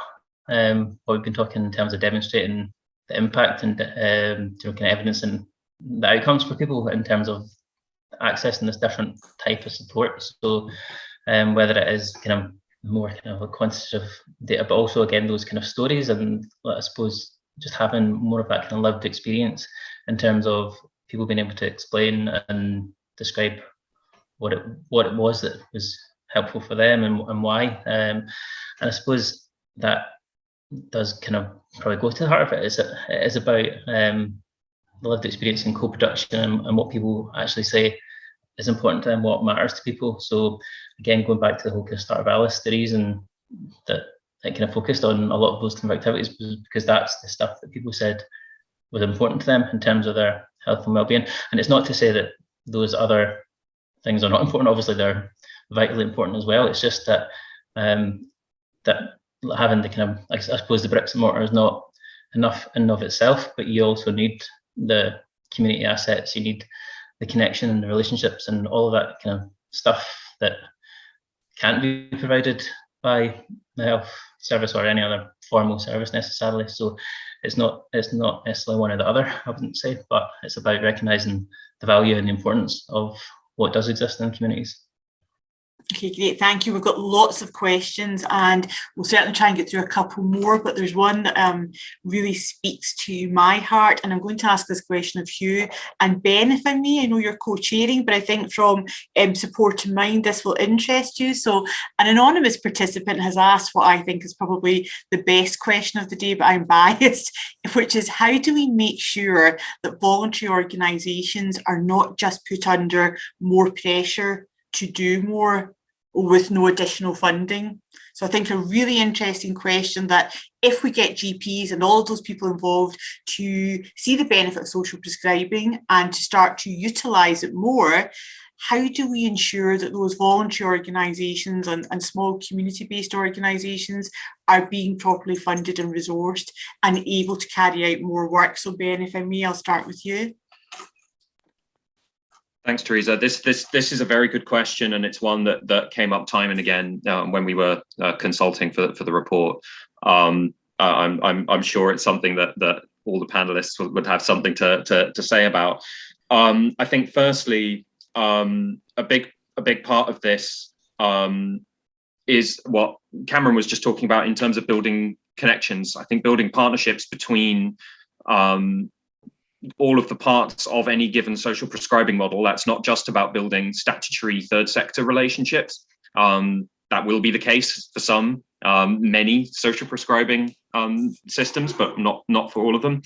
we've been talking in terms of demonstrating the impact and kind of evidence and the outcomes for people in terms of accessing this different type of support. So whether it is kind of more kind of a quantitative data, but also again those kind of stories, and I suppose just having more of that kind of lived experience in terms of people being able to explain and describe what it was that was helpful for them and why. And I suppose that does kind of probably go to the heart of it. It is about the lived experience and co-production and what people actually say is important to them, what matters to people. So again, going back to the whole kind of Start of Alice, the reason that it kind of focused on a lot of those kind of activities was because that's the stuff that people said was important to them in terms of their health and well-being. And it's not to say that those other things are not important. Obviously, they're vitally important as well. It's just that that having the kind of, I suppose, the bricks and mortar is not enough in and of itself, but you also need the community assets, you need the connection and the relationships and all of that kind of stuff that can't be provided by the health service or any other formal service necessarily. So it's not necessarily one or the other, I wouldn't say, but it's about recognising the value and the importance of what does exist in communities. Okay, great, thank you. We've got lots of questions and we'll certainly try and get through a couple more, but there's one that really speaks to my heart, and I'm going to ask this question of Hugh and Ben, if I may. I know you're co-chairing, but I think from Support in Mind, this will interest you. So an anonymous participant has asked what I think is probably the best question of the day, but I'm biased, which is, how do we make sure that voluntary organisations are not just put under more pressure to do more with no additional funding? So I think a really interesting question, that if we get GPs and all of those people involved to see the benefit of social prescribing and to start to utilise it more, how do we ensure that those voluntary organisations and small community-based organisations are being properly funded and resourced and able to carry out more work? So Ben, if I may, I'll start with you. Thanks, Theresa. This is a very good question, and it's one that came up time and again when we were consulting for the report. I'm sure it's something that all the panelists would have something to say about. I think firstly, a big part of this is what Cameron was just talking about in terms of building connections. I think building partnerships between all of the parts of any given social prescribing model. That's not just about building statutory third sector relationships. That will be the case for some, many social prescribing systems, but not for all of them.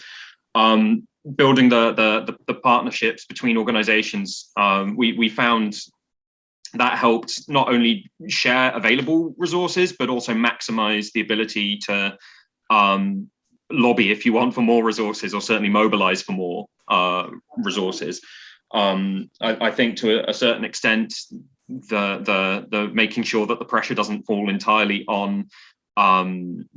Building the partnerships between organizations, we found that helped not only share available resources, but also maximize the ability to lobby, if you want, for more resources, or certainly mobilize for more resources. I think to a certain extent, the making sure that the pressure doesn't fall entirely on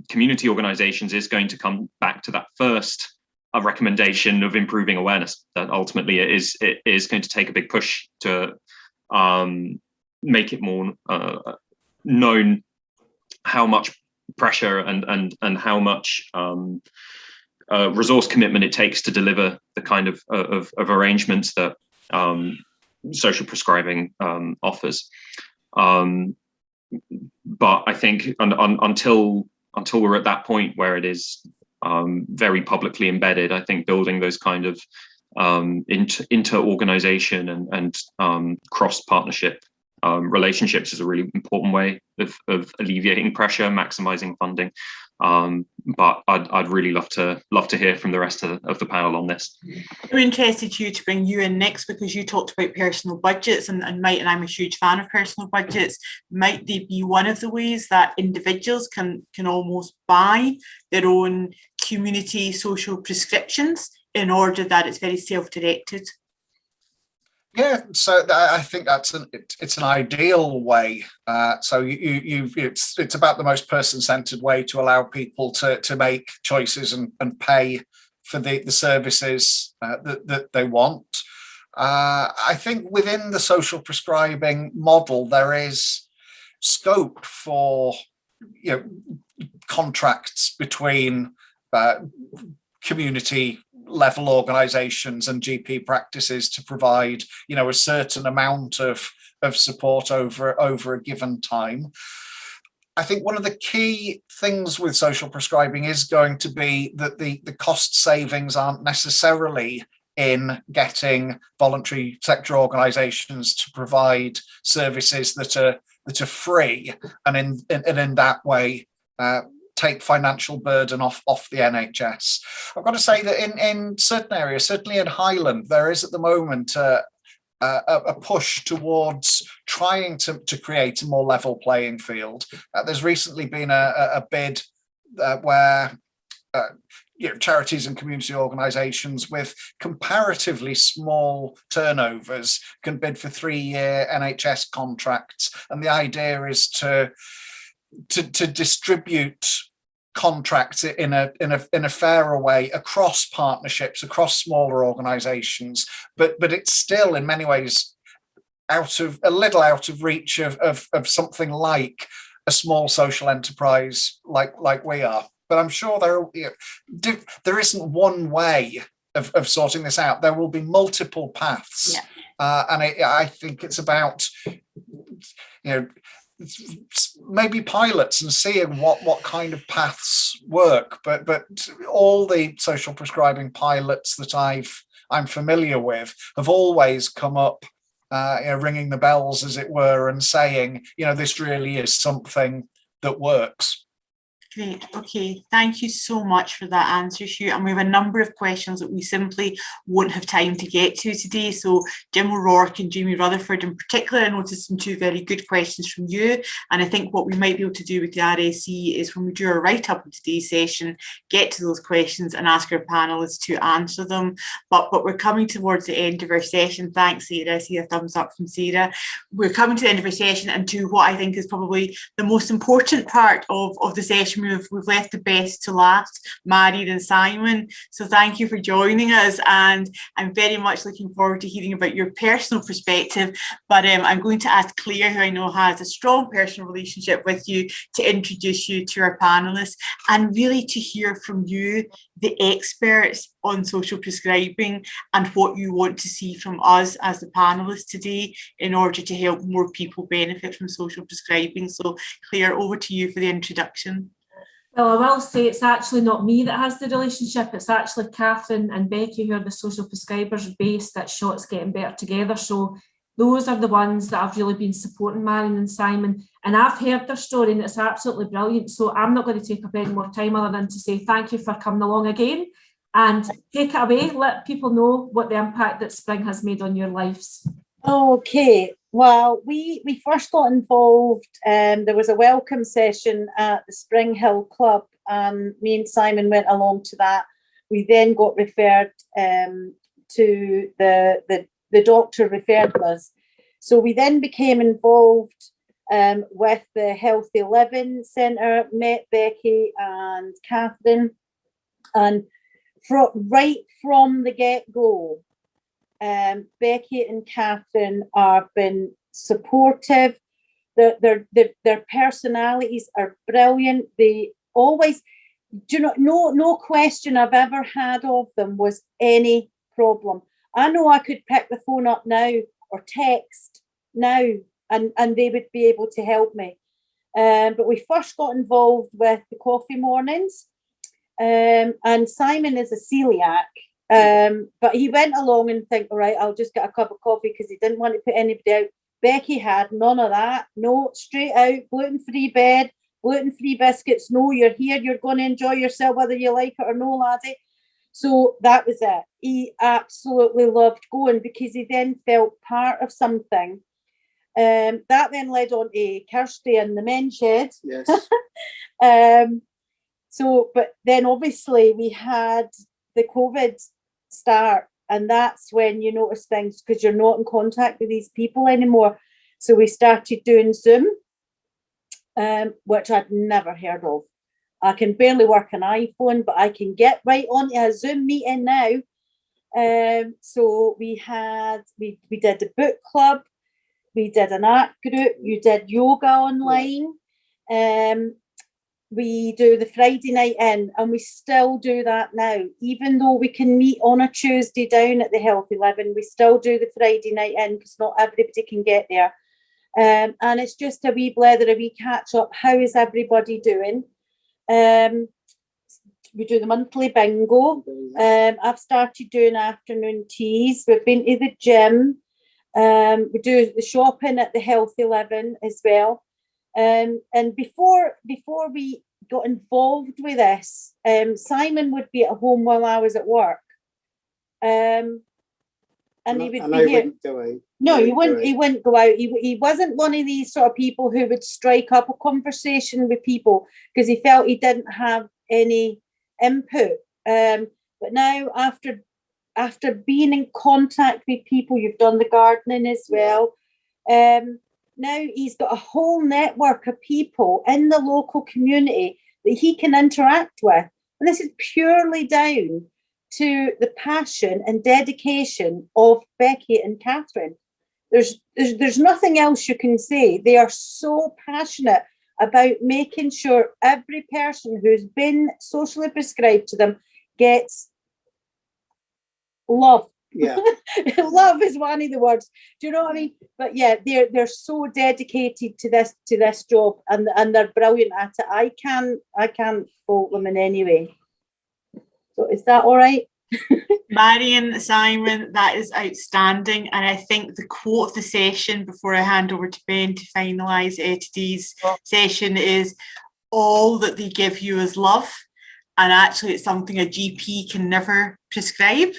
community organizations is going to come back to that first recommendation of improving awareness, that ultimately it is going to take a big push to make it more known how much pressure and how much resource commitment it takes to deliver the kind of arrangements that social prescribing offers. But I think until we're at that point where it is very publicly embedded. I think building those kind of inter-organisation and cross-partnership relationships is a really important way of alleviating pressure, maximising funding. But I'd really love to hear from the rest of the panel on this. I'm interested to bring you in next, because you talked about personal budgets, and I'm a huge fan of personal budgets. Might they be one of the ways that individuals can almost buy their own community social prescriptions in order that it's very self-directed? Yeah, so I think it's an ideal way. So it's about the most person-centered way to allow people to make choices and pay for the services that they want. I think within the social prescribing model, there is scope for contracts between community level organisations and GP practices to provide, a certain amount of support over a given time. I think one of the key things with social prescribing is going to be that the cost savings aren't necessarily in getting voluntary sector organisations to provide services that are free, and in that way take financial burden off the NHS. I've got to say that in certain areas, certainly in Highland, there is at the moment a push towards trying to create a more level playing field. There's recently been a bid where charities and community organisations with comparatively small turnovers can bid for 3-year NHS contracts, and the idea is to distribute contracts in a fairer way across partnerships, across smaller organisations, but it's still in many ways out of reach of something like a small social enterprise like we are. But I'm sure there isn't one way of sorting this out. There will be multiple paths, and I think it's about maybe pilots and seeing what kind of paths work, but all the social prescribing pilots that I'm familiar with have always come up ringing the bells, as it were, and saying, this really is something that works. Great. Okay. Thank you so much for that answer, Hugh. And we have a number of questions that we simply won't have time to get to today. So Jim O'Rourke and Jamie Rutherford in particular, I noticed some 2 very good questions from you. And I think what we might be able to do with the RSE is, when we do our write-up of today's session, get to those questions and ask our panellists to answer them. But we're coming towards the end of our session. Thanks, Sarah. I see a thumbs up from Sarah. We're coming to the end of our session and to what I think is probably the most important part of the session. We've left the best to last, Marion and Simon. So thank you for joining us, and I'm very much looking forward to hearing about your personal perspective. But I'm going to ask Clare, who I know has a strong personal relationship with you, to introduce you to our panellists, and really to hear from you, the experts on social prescribing, and what you want to see from us as the panellists today in order to help more people benefit from social prescribing. So Clare, over to you for the introduction. Well, I will say it's actually not me that has the relationship. It's actually Catherine and Becky, who are the social prescribers based at Shots Getting Better Together. So those are the ones that have really been supporting Marion and Simon. And I've heard their story and it's absolutely brilliant. So I'm not going to take up any more time other than to say thank you for coming along again, and take it away. Let people know what the impact that Spring has made on your lives. Okay. Well, we first got involved, there was a welcome session at the Spring Hill Club, and me and Simon went along to that. We then got referred to the doctor referred us. So we then became involved with the Healthy Living Centre, met Becky and Catherine, and right from the get-go, Becky and Catherine have been supportive. Their personalities are brilliant. They always, no question I've ever had of them was any problem. I know I could pick the phone up now or text now, and they would be able to help me. But we first got involved with the coffee mornings. And Simon is a celiac, but he went along and think, all right, I'll just get a cup of coffee because he didn't want to put anybody out. Becky had none of that. No, straight out, gluten-free bed, gluten-free biscuits. No, you're here, you're going to enjoy yourself whether you like it or no, laddie. So that was it. He absolutely loved going because he then felt part of something. That then led on to Kirsty and the men's shed. Yes. So, but then obviously we had the COVID start, and that's when you notice things because you're not in contact with these people anymore. So we started doing Zoom, which I'd never heard of. I can barely work an iPhone, but I can get right onto a Zoom meeting now. So we did a book club, we did an art group, you did yoga online. We do the Friday night in, and we still do that now. Even though we can meet on a Tuesday down at the Healthy Living, we still do the Friday night in because not everybody can get there. And it's just a wee blether, a wee catch up. How is everybody doing? We do the monthly bingo. I've started doing afternoon teas. We've been to the gym. We do the shopping at the Healthy Living as well. And before we got involved with this, Simon would be at home while I was at work. And he would be here. No, he wouldn't go out. He wasn't one of these sort of people who would strike up a conversation with people because he felt he didn't have any input. But now after being in contact with people, you've done the gardening as well. Now he's got a whole network of people in the local community that he can interact with. And this is purely down to the passion and dedication of Becky and Catherine. There's nothing else you can say. They are so passionate about making sure every person who's been socially prescribed to them gets love. Yeah. Love is one of the words. Do you know what I mean? But yeah, they're so dedicated to this job, and they're brilliant at it. I can't fault them in any way. So is that all right? Marion, Simon, that is outstanding. And I think the quote of the session before I hand over to Ben to finalise today's session is, all that they give you is love. And actually it's something a GP can never prescribe.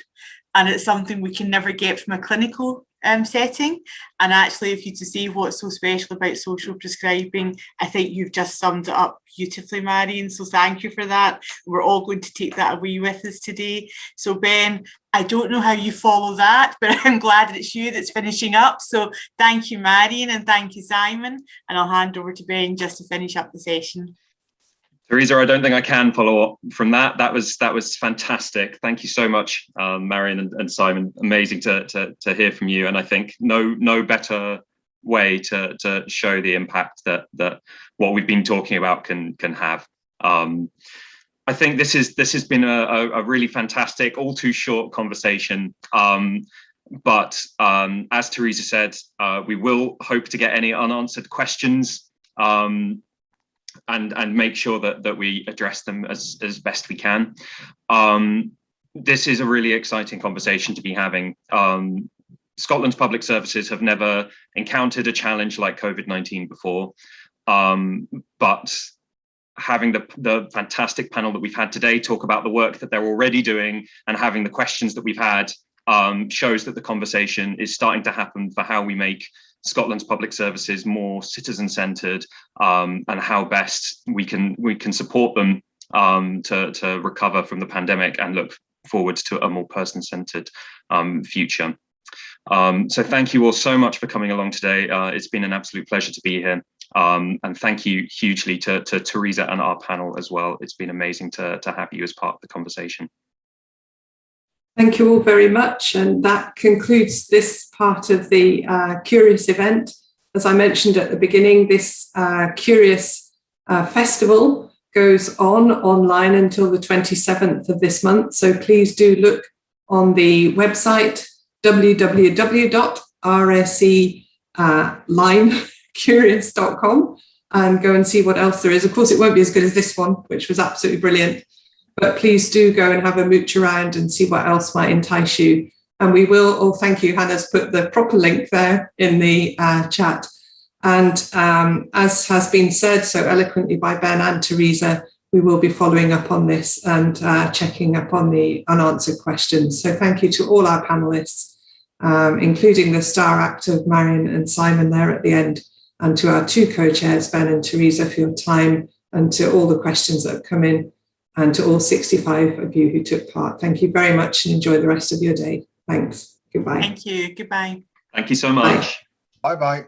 And it's something we can never get from a clinical setting. And actually, if you to see what's so special about social prescribing, I think you've just summed it up beautifully, Marion. So thank you for that. We're all going to take that away with us today. So Ben, I don't know how you follow that, but I'm glad it's you that's finishing up. So thank you, Marion, and thank you, Simon. And I'll hand over to Ben just to finish up the session. Theresa, I don't think I can follow up from that. That was fantastic. Thank you so much, Marion and Simon. Amazing to hear from you. And I think no better way to show the impact that what we've been talking about can have. I think this has been a really fantastic, all too short conversation. But as Theresa said, we will hope to get any unanswered questions. And make sure that we address them as best we can. This is a really exciting conversation to be having. Scotland's public services have never encountered a challenge like COVID-19 before, but having the fantastic panel that we've had today talk about the work that they're already doing and having the questions that we've had shows that the conversation is starting to happen for how we make Scotland's public services more citizen-centred, and how best we can support them to recover from the pandemic and look forward to a more person-centred future. So thank you all so much for coming along today. It's been an absolute pleasure to be here. And thank you hugely to Theresa and our panel as well. It's been amazing to have you as part of the conversation. Thank you all very much, and that concludes this part of the Curious event. As I mentioned at the beginning, this Curious festival goes online until the 27th of this month, so please do look on the website www.rsclinecurious.com and go and see what else there is. Of course, it won't be as good as this one, which was absolutely brilliant. but please do go and have a mooch around and see what else might entice you. And we will, thank you, Hannah's put the proper link there in the chat. And as has been said so eloquently by Ben and Theresa, we will be following up on this and checking up on the unanswered questions. So thank you to all our panellists, including the star actor Marion and Simon there at the end, and to our two co-chairs, Ben and Theresa, for your time, and to all the questions that have come in, and to all 65 of you who took part. Thank you very much and enjoy the rest of your day. Thanks. Goodbye. Thank you. Goodbye. Thank you so much. Bye-bye.